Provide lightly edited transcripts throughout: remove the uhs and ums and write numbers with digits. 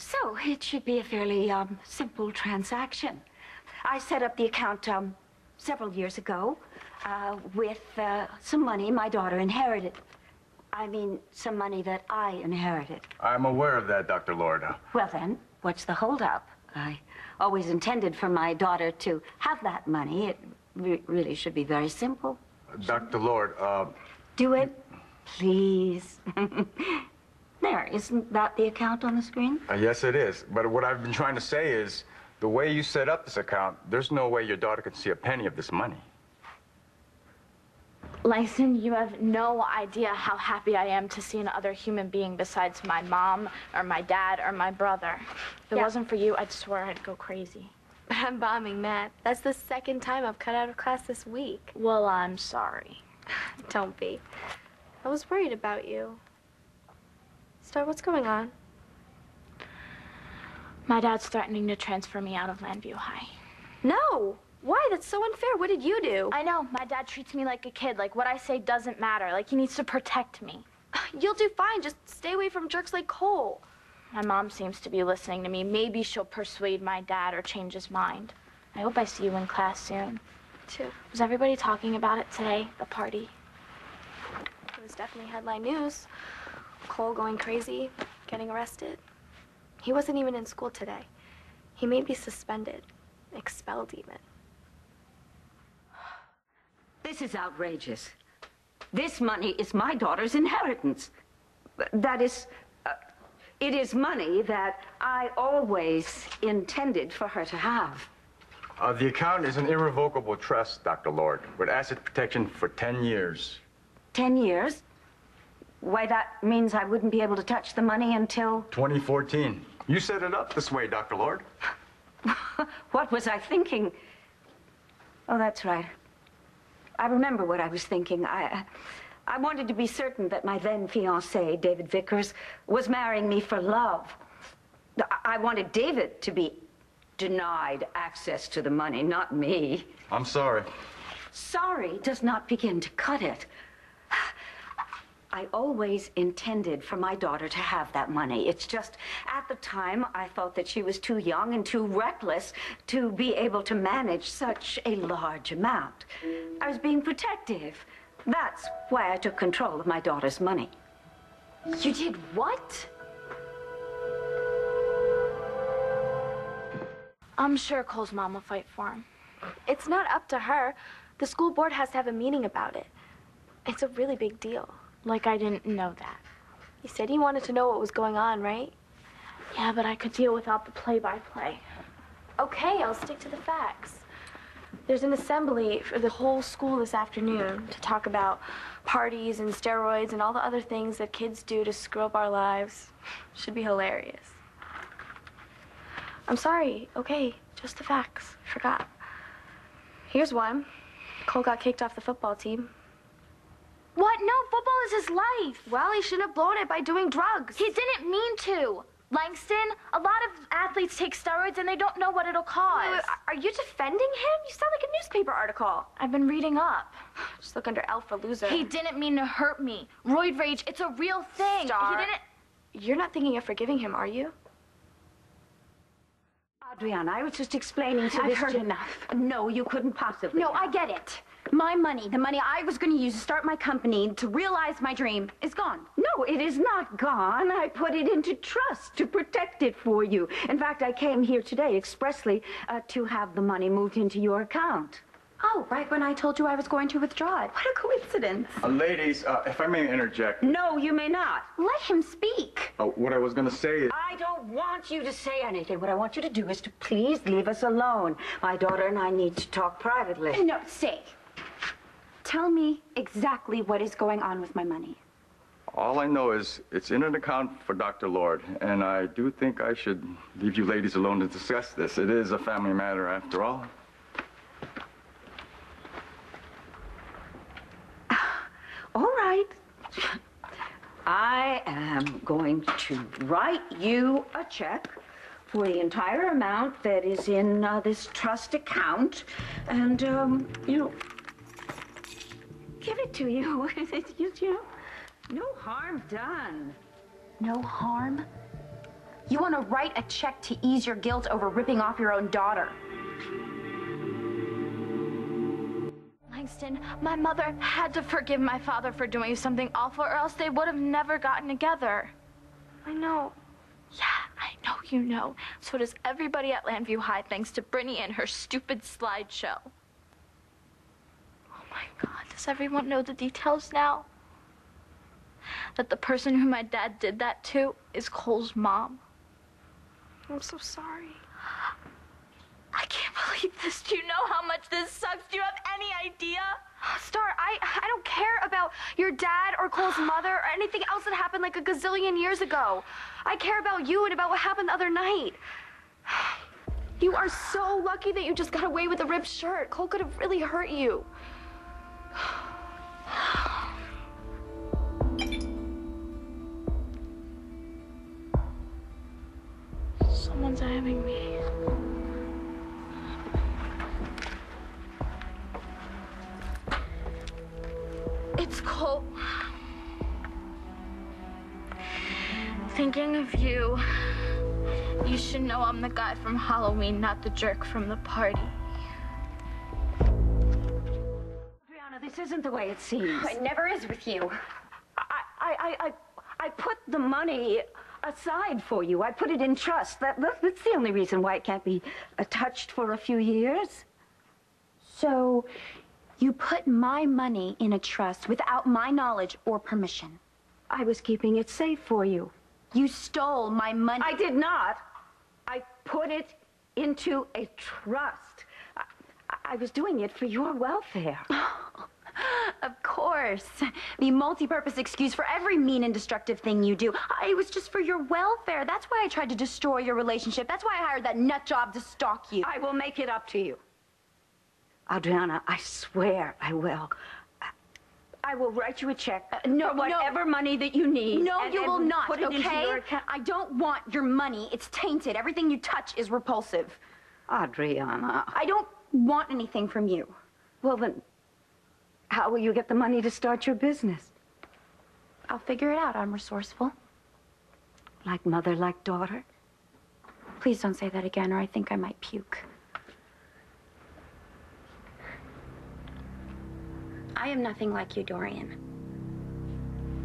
So it should be a fairly simple transaction. I set up the account several years ago with some money my daughter inherited. I mean, some money that I inherited. I'm aware of that, Dr. Lord. Well then, what's the holdup? I always intended for my daughter to have that money. It really should be very simple. Dr. Lord, Do it, please. There, isn't that the account on the screen? Yes, it is. But what I've been trying to say is, the way you set up this account, there's no way your daughter could see a penny of this money. Langston, you have no idea how happy I am to see another human being besides my mom or my dad or my brother. If it wasn't for you, I'd swear I'd go crazy. But I'm bombing Matt. That's the second time I've cut out of class this week. Well, I'm sorry. Don't be. I was worried about you. Starr, what's going on? My dad's threatening to transfer me out of Landview High. No! Why? That's so unfair. What did you do? I know. My dad treats me like a kid. Like, what I say doesn't matter. Like, he needs to protect me. You'll do fine. Just stay away from jerks like Cole. My mom seems to be listening to me. Maybe she'll persuade my dad or change his mind. I hope I see you in class soon. Too. Was everybody talking about it today, the party? It was definitely headline news. Cole going crazy, getting arrested. He wasn't even in school today. He may be suspended, expelled even. This is outrageous. This money is my daughter's inheritance. That is, it is money that I always intended for her to have. The account is an irrevocable trust, Dr. Lord, with asset protection for 10 years. 10 years? Why, that means I wouldn't be able to touch the money until... 2014. You set it up this way, Dr. Lord. What was I thinking? Oh, that's right. I remember what I was thinking. I wanted to be certain that my then fiancé, David Vickers, was marrying me for love. I wanted David to be denied access to the money, not me. I'm sorry. Sorry does not begin to cut it. I always intended for my daughter to have that money. It's just, at the time, I thought that she was too young and too reckless to be able to manage such a large amount. I was being protective. That's why I took control of my daughter's money. You did what? I'm sure Cole's mom will fight for him. It's not up to her. The school board has to have a meeting about it. It's a really big deal. Like I didn't know that. You said you wanted to know what was going on, right? Yeah, but I could deal without the play-by-play. Okay, I'll stick to the facts. There's an assembly for the whole school this afternoon to talk about parties and steroids and all the other things that kids do to screw up our lives. Should be hilarious. I'm sorry. Okay, just the facts. Forgot. Here's one. Cole got kicked off the football team. What? No, football is his life. Well, he should have blown it by doing drugs. He didn't mean to. Langston, a lot of athletes take steroids and they don't know what it'll cause. Wait, are you defending him? You sound like a newspaper article. I've been reading up. Just look under L for loser. He didn't mean to hurt me. Roid rage, it's a real thing. Starr, He didn't... You're not thinking of forgiving him, are you? Adriana, I was just explaining to I've heard enough. No, you couldn't possibly. No, I get it. My money, the money I was going to use to start my company, to realize my dream, is gone. No, it is not gone. I put it into trust to protect it for you. In fact, I came here today expressly to have the money moved into your account. Oh, right when I told you I was going to withdraw it. What a coincidence. Ladies, if I may interject. No, you may not. Let him speak. What I was going to say is... I don't want you to say anything. What I want you to do is to please leave us alone. My daughter and I need to talk privately. No, stay. Tell me exactly what is going on with my money. All I know is it's in an account for Dr. Lord, and I do think I should leave you ladies alone to discuss this. It is a family matter after all. All right. I am going to write you a check for the entire amount that is in this trust account, and, you know, give it to you. You know, no harm done. No harm? You want to write a check to ease your guilt over ripping off your own daughter. Langston, my mother had to forgive my father for doing something awful, or else they would have never gotten together. I know. Yeah, I know you know. So does everybody at Landview High, thanks to Brittany and her stupid slideshow. Oh my God, does everyone know the details now? That the person who my dad did that to is Cole's mom. I'm so sorry. I can't believe this. Do you know how much this sucks? Do you have any idea? Starr, I don't care about your dad or Cole's mother or anything else that happened like a gazillion years ago. I care about you and about what happened the other night. You are so lucky that you just got away with a ripped shirt. Cole could have really hurt you. Someone's having me. It's Cole. Thinking of you. You should know I'm the guy from Halloween, not the jerk from the party. Adriana, this isn't the way it seems. It never is with you. I put the money aside for you. I put it in trust. That's the only reason why it can't be touched for a few years. So, you put my money in a trust without my knowledge or permission. I was keeping it safe for you. You stole my money. I did not. I put it into a trust. I was doing it for your welfare. Of course. The multi-purpose excuse for every mean and destructive thing you do. It was just for your welfare. That's why I tried to destroy your relationship. That's why I hired that nut job to stalk you. I will make it up to you. Adriana, I swear I will. I will write you a check for whatever money that you need. No, you will not, put it into okay? your account. I don't want your money. It's tainted. Everything you touch is repulsive. Adriana. I don't want anything from you. Well, then, how will you get the money to start your business? I'll figure it out. I'm resourceful. Like mother, like daughter? Please don't say that again, or I think I might puke. I am nothing like you, Dorian.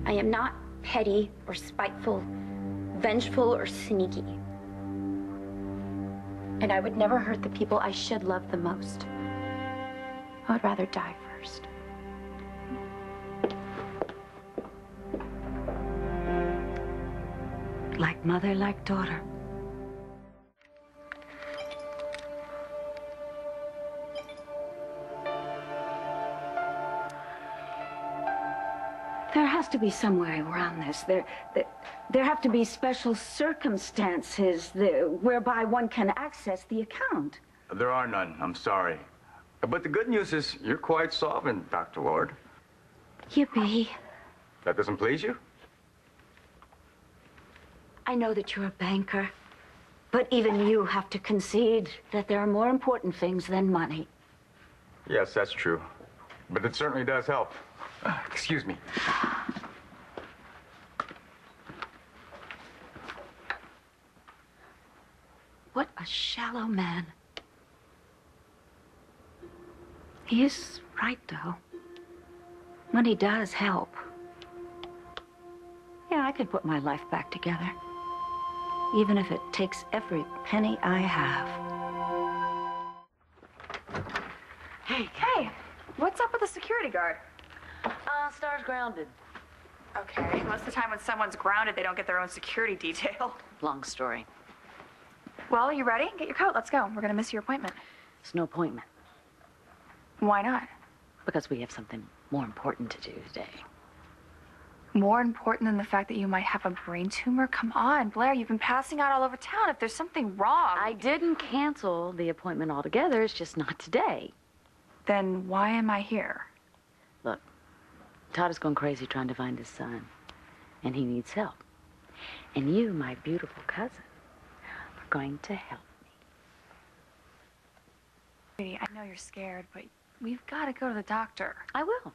I am not petty or spiteful, vengeful or sneaky. And I would never hurt the people I should love the most. I would rather die first. Like mother, like daughter. There has to be some way around this. There have to be special circumstances whereby one can access the account. There are none, I'm sorry. But the good news is you're quite solvent, Dr. Lord. Yippee. That doesn't please you? I know that you're a banker, but even you have to concede that there are more important things than money. Yes, that's true. But it certainly does help. Excuse me. What a shallow man. He is right, though. Money does help. Yeah, I could put my life back together. Even if it takes every penny I have. Hey, what's up with the security guard? Star's grounded. Okay, most of the time when someone's grounded, they don't get their own security detail. Long story. Well, you ready? Get your coat, let's go. We're gonna miss your appointment. It's no appointment, Why not? because we have something more important to do today. More important than the fact that you might have a brain tumor? Come on, Blair, you've been passing out all over town. If there's something wrong, I didn't cancel the appointment altogether, it's just not today. then why am I here? Look, Todd is going crazy trying to find his son, and he needs help. And you, my beautiful cousin, are going to help me. Sweetie, I know you're scared, but we've got to go to the doctor. I will.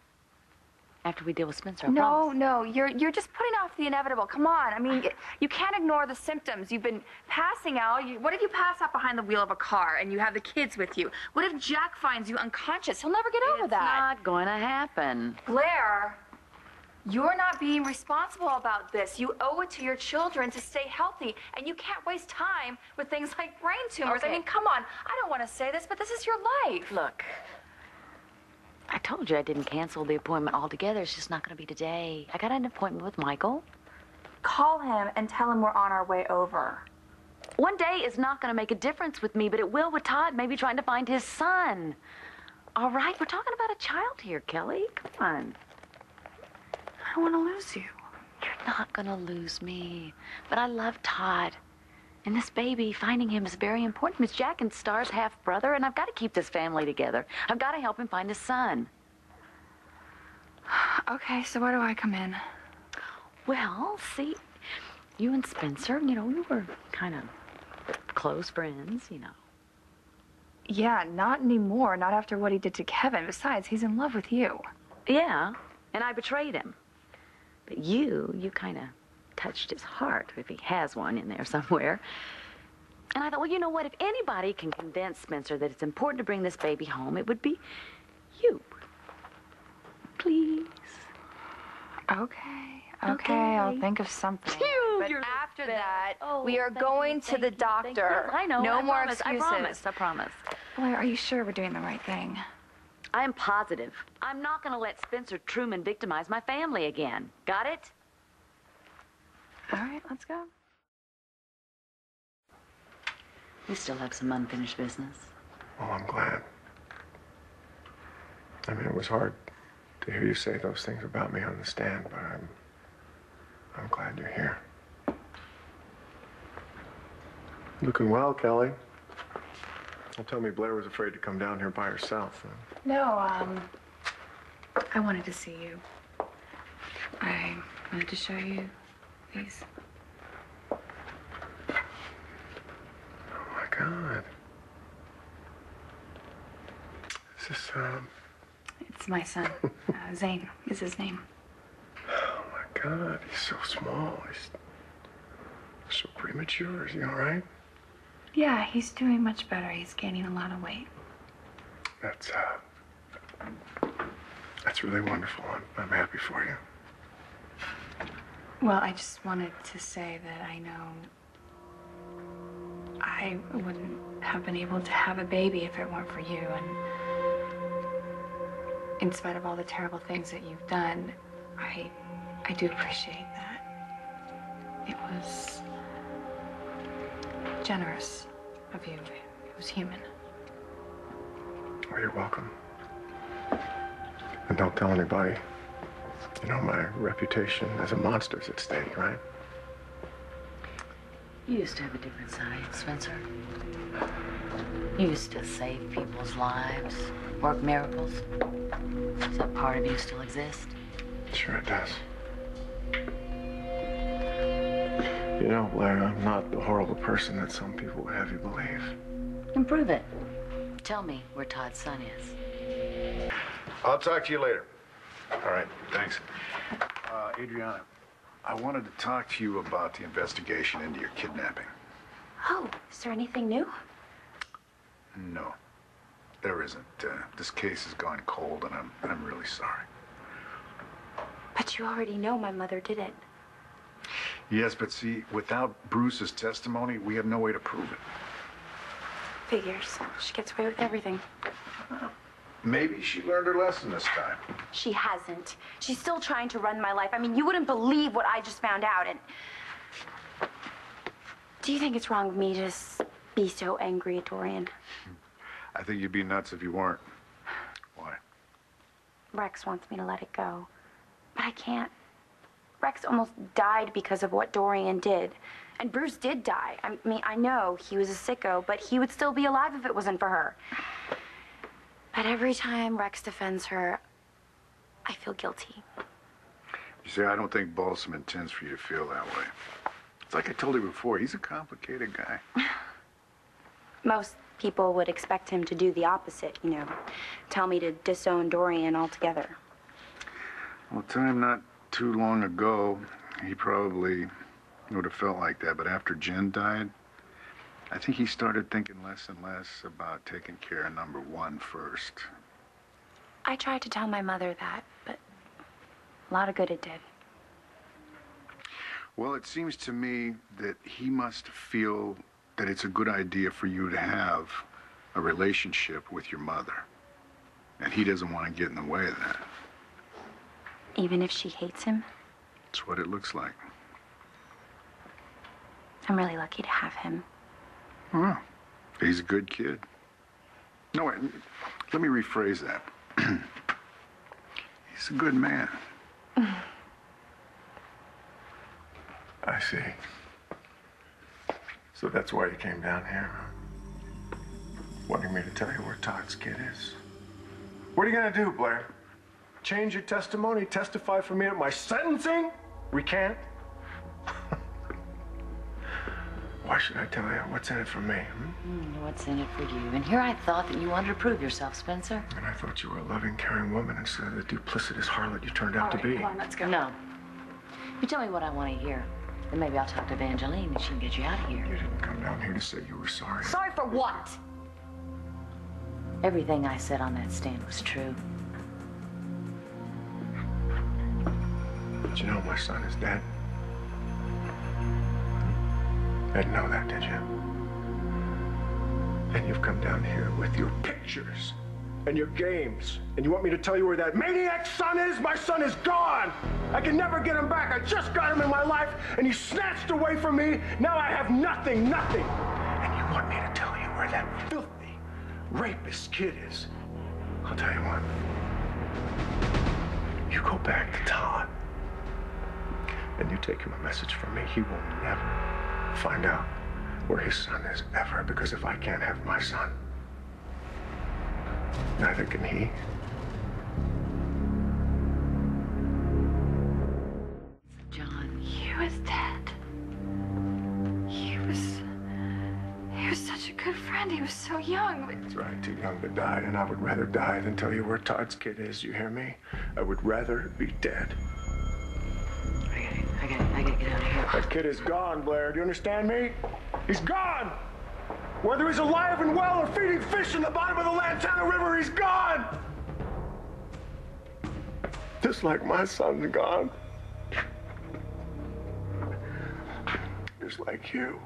After we deal with Spencer, I No, promise. no, you're just putting off the inevitable. Come on. I mean, you can't ignore the symptoms. You've been passing out. What if you pass out behind the wheel of a car and you have the kids with you? What if Jack finds you unconscious? He'll never get over that. It's not going to happen. Blair, you're not being responsible about this. You owe it to your children to stay healthy, and you can't waste time with things like brain tumors. Okay. I mean, come on. I don't want to say this, but this is your life. Look, I told you I didn't cancel the appointment altogether. It's just not going to be today. I got an appointment with Michael. Call him and tell him we're on our way over. One day is not going to make a difference with me, but it will with Todd maybe trying to find his son. All right, we're talking about a child here, Kelly. Come on. I don't want to lose you. You're not going to lose me. But I love Todd. And this baby, finding him is very important. Miss Jack and Starr's half-brother, and I've got to keep this family together. I've got to help him find his son. Okay, so where do I come in? Well, see, you and Spencer, you know, we were kind of close friends, you know. Yeah, not anymore. Not after what he did to Kevin. Besides, he's in love with you. Yeah, and I betrayed him. But you kind of touched his heart, if he has one in there somewhere. And I thought, well, you know what? If anybody can convince Spencer that it's important to bring this baby home, it would be you. Please. Okay, I'll think of something. But You're the after best. that, Oh, we are thank going you, to thank the you, thank you. doctor. I know. No I more promise, excuses. I promise. Blair, are you sure we're doing the right thing? I am positive. I'm not going to let Spencer Truman victimize my family again. Got it? All right, let's go. We still have some unfinished business. Oh, I'm glad. I mean, it was hard to hear you say those things about me on the stand, but I'm glad you're here. Looking well, Kelly. Don't tell me Blair was afraid to come down here by herself. No, I wanted to see you. I wanted to show you these. Oh, my God. Is this, It's my son. Zane is his name. Oh, my God. He's so small. He's so premature. Is he all right? Yeah, he's doing much better. He's gaining a lot of weight. That's really wonderful. I'm happy for you. Well, I just wanted to say that I know I wouldn't have been able to have a baby if it weren't for you. And in spite of all the terrible things that you've done, I do appreciate that. It was generous of you. It was human. Well, you're welcome. And don't tell anybody. You know, my reputation as a monster's at stake, right? You used to have a different side, Spencer. You used to save people's lives, work miracles. Does that part of you still exist? Sure it does. You know, Blair, I'm not the horrible person that some people would have you believe. Improve it. Tell me where Todd's son is. I'll talk to you later. All right, thanks. Adriana, I wanted to talk to you about the investigation into your kidnapping. Oh, is there anything new? No, there isn't. This case has gone cold, and I'm really sorry. But you already know my mother did it. Yes, but see, without Bruce's testimony, we have no way to prove it. Figures. She gets away with everything. Maybe she learned her lesson this time. She hasn't. She's still trying to run my life. I mean, you wouldn't believe what I just found out. And do you think it's wrong of me to just be so angry at Dorian? I think you'd be nuts if you weren't. Why? Rex wants me to let it go, but I can't. Rex almost died because of what Dorian did. And Bruce did die. I mean, I know he was a sicko, but he would still be alive if it wasn't for her. But every time Rex defends her, I feel guilty. You see, I don't think Balsam intends for you to feel that way. It's like I told you before, he's a complicated guy. Most people would expect him to do the opposite, you know. Tell me to disown Dorian altogether. Well, time not too long ago, he probably would have felt like that. But after Jen died, I think he started thinking less and less about taking care of number one first. I tried to tell my mother that, but a lot of good it did. Well, it seems to me that he must feel that it's a good idea for you to have a relationship with your mother. And he doesn't want to get in the way of that. Even if she hates him? That's what it looks like. I'm really lucky to have him. Well, he's a good kid. No, wait, let me rephrase that. He's a good man. I see. So that's why you came down here, wanting me to tell you where Todd's kid is. What are you gonna do, Blair? Change your testimony, testify for me at my sentencing? We can't? Why should I tell you? What's in it for me? What's in it for you? And here I thought that you wanted to prove yourself, Spencer. And I thought you were a loving, caring woman instead of the duplicitous harlot you turned out to be. Come on, let's go. No. You tell me what I want to hear. Then maybe I'll talk to Evangeline and she can get you out of here. You didn't come down here to say you were sorry. Sorry for what? Everything I said on that stand was true. But you know my son is dead. Didn't know that, did you? And you've come down here with your pictures and your games, and you want me to tell you where that maniac son is? My son is gone! I can never get him back. I just got him in my life, and he snatched away from me. Now I have nothing. And you want me to tell you where that filthy, rapist kid is? I'll tell you what. You go back to Todd, and you take him a message from me. He will never find out where his son is ever, because if I can't have my son, neither can he. John. He was dead. He was such a good friend. He was so young. That's right, too young to die, and I would rather die than tell you where Todd's kid is, you hear me? I would rather be dead. I gotta get out of here. That kid is gone, Blair. Do you understand me? He's gone! Whether he's alive and well or feeding fish in the bottom of the Lantana River, he's gone! Just like my son's gone. Just like you.